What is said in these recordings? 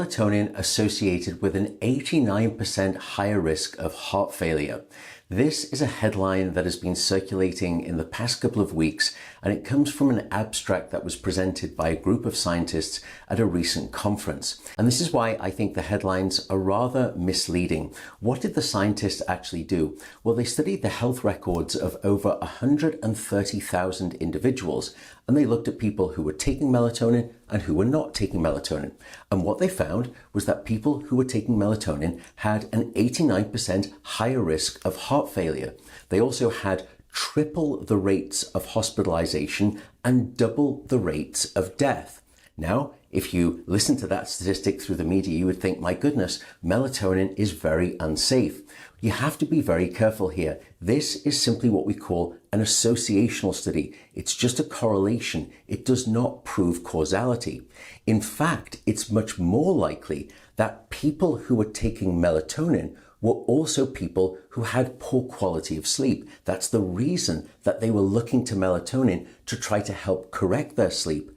melatonin associated with an 89% higher risk of heart failure. This is a headline that has been circulating in the past couple of weeks, and it comes from an abstract that was presented by a group of scientists at a recent conference. And this is why I think the headlines are rather misleading. What did the scientists actually do? Well, they studied the health records of over 130,000 individuals, and they looked at people who were taking melatonin and who were not taking melatonin. And what they found was that people who were taking melatonin had an 89% higher risk of heart failure. They also had triple the rates of hospitalization and double the rates of death. Now, if you listen to that statistic through the media, you would think, my goodness, melatonin is very unsafe. You have to be very careful here. This is simply what we call an associational study. It's just a correlation. It does not prove causality. In fact, it's much more likely that people who were taking melatonin were also people who had poor quality of sleep. That's the reason that they were looking to melatonin to try to help correct their sleep.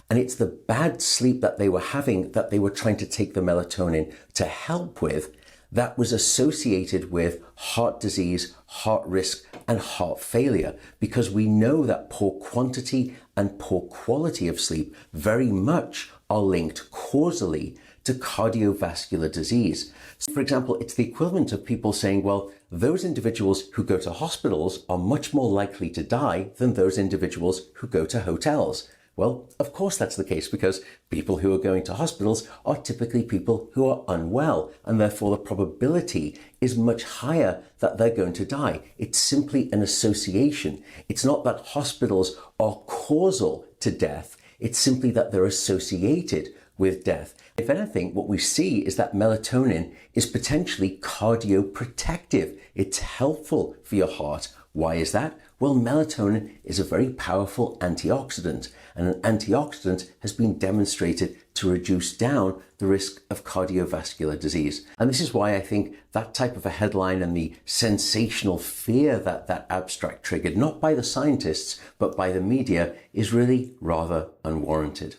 And it's the bad sleep that they were having that they were trying to take the melatonin to help with that was associated with heart disease, heart risk, and heart failure, because we know that poor quantity and poor quality of sleep very much are linked causally to cardiovascular disease. So for example, it's the equivalent of people saying, well, those individuals who go to hospitals are much more likely to die than those individuals who go to hotels. Well, of course that's the case, because people who are going to hospitals are typically people who are unwell, and therefore the probability is much higher that they're going to die. It's simply an association. It's not that hospitals are causal to death. It's simply that they're associated with death. If anything, what we see is that melatonin is potentially cardioprotective. It's helpful for your heart. Why is that? Well, melatonin is a very powerful antioxidant, and an antioxidant has been demonstrated to reduce down the risk of cardiovascular disease. And this is why I think that type of a headline and the sensational fear that that abstract triggered, not by the scientists, but by the media, is really rather unwarranted.